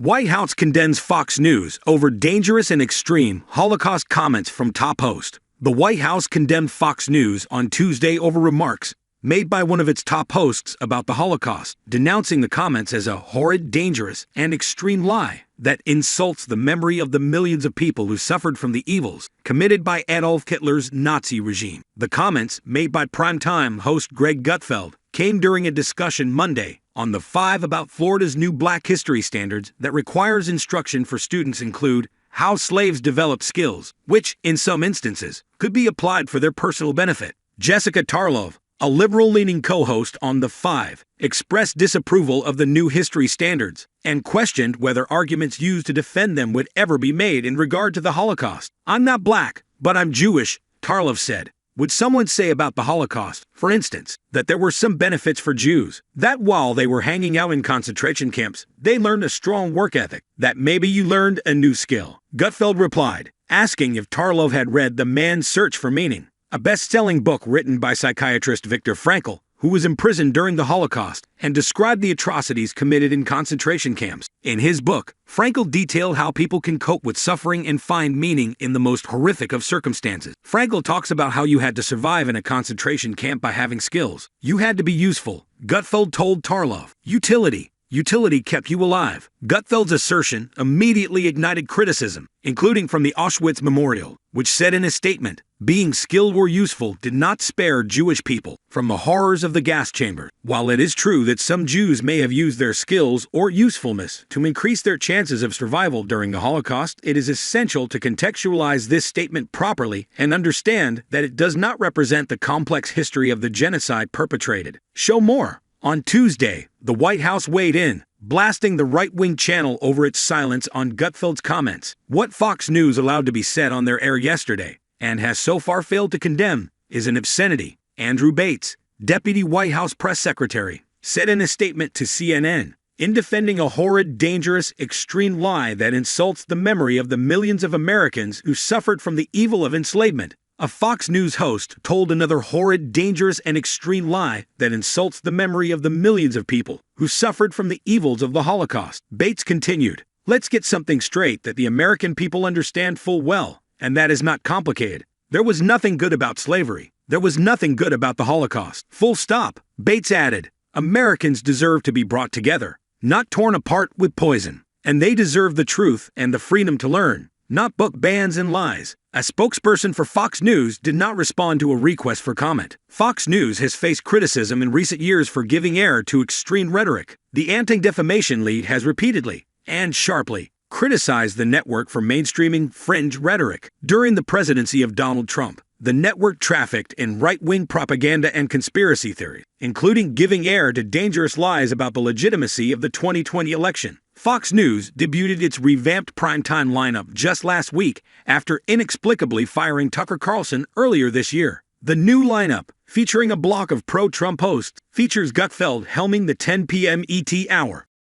White House condemns Fox News over dangerous and extreme Holocaust comments from top host. The White House condemned Fox News on Tuesday over remarks made by one of its top hosts about the Holocaust, denouncing the comments as a horrid, dangerous, and extreme lie that insults the memory of the millions of people who suffered from the evils committed by Adolf Hitler's Nazi regime. The comments, made by primetime host Greg Gutfeld, came during a discussion Monday on The Five about Florida's new Black History standards that requires instruction for students include how slaves developed skills, which, in some instances, could be applied for their personal benefit. Jessica Tarlov, a liberal-leaning co-host on The Five, expressed disapproval of the new history standards and questioned whether arguments used to defend them would ever be made in regard to the Holocaust. "I'm not black, but I'm Jewish," Tarlov said. Would someone say about the Holocaust, for instance, that there were some benefits for Jews, that while they were hanging out in concentration camps, they learned a strong work ethic, that maybe you learned a new skill? Gutfeld replied, asking if Tarlov had read The Man's Search for Meaning, a best-selling book written by psychiatrist Viktor Frankl, who was imprisoned during the Holocaust and described the atrocities committed in concentration camps. In his book, Frankl detailed how people can cope with suffering and find meaning in the most horrific of circumstances. Frankl talks about how you had to survive in a concentration camp by having skills. You had to be useful, Gutfeld told Tarlov. Utility kept you alive. Gutfeld's assertion immediately ignited criticism, including from the Auschwitz Memorial, which said in a statement, being skilled or useful did not spare Jewish people from the horrors of the gas chamber. While it is true that some Jews may have used their skills or usefulness to increase their chances of survival during the Holocaust, it is essential to contextualize this statement properly and understand that it does not represent the complex history of the genocide perpetrated. Show more. On Tuesday, the White House weighed in, blasting the right-wing channel over its silence on Gutfeld's comments. What Fox News allowed to be said on their air yesterday, and has so far failed to condemn, is an obscenity, Andrew Bates, Deputy White House Press Secretary, said in a statement to CNN, in defending a horrid, dangerous, extreme lie that insults the memory of the millions of Americans who suffered from the evil of enslavement. A Fox News host told another horrid, dangerous, and extreme lie that insults the memory of the millions of people who suffered from the evils of the Holocaust. Bates continued, let's get something straight that the American people understand full well, and that is not complicated. There was nothing good about slavery. There was nothing good about the Holocaust. Full stop. Bates added, Americans deserve to be brought together, not torn apart with poison. And they deserve the truth and the freedom to learn, not book bans and lies. A spokesperson for Fox News did not respond to a request for comment. Fox News has faced criticism in recent years for giving air to extreme rhetoric. The anti-defamation lead has repeatedly, and sharply, criticized the network for mainstreaming fringe rhetoric. During the presidency of Donald Trump, the network trafficked in right-wing propaganda and conspiracy theory, including giving air to dangerous lies about the legitimacy of the 2020 election. Fox News debuted its revamped primetime lineup just last week after inexplicably firing Tucker Carlson earlier this year. The new lineup, featuring a block of pro-Trump hosts, features Gutfeld helming the 10 p.m. ET hour,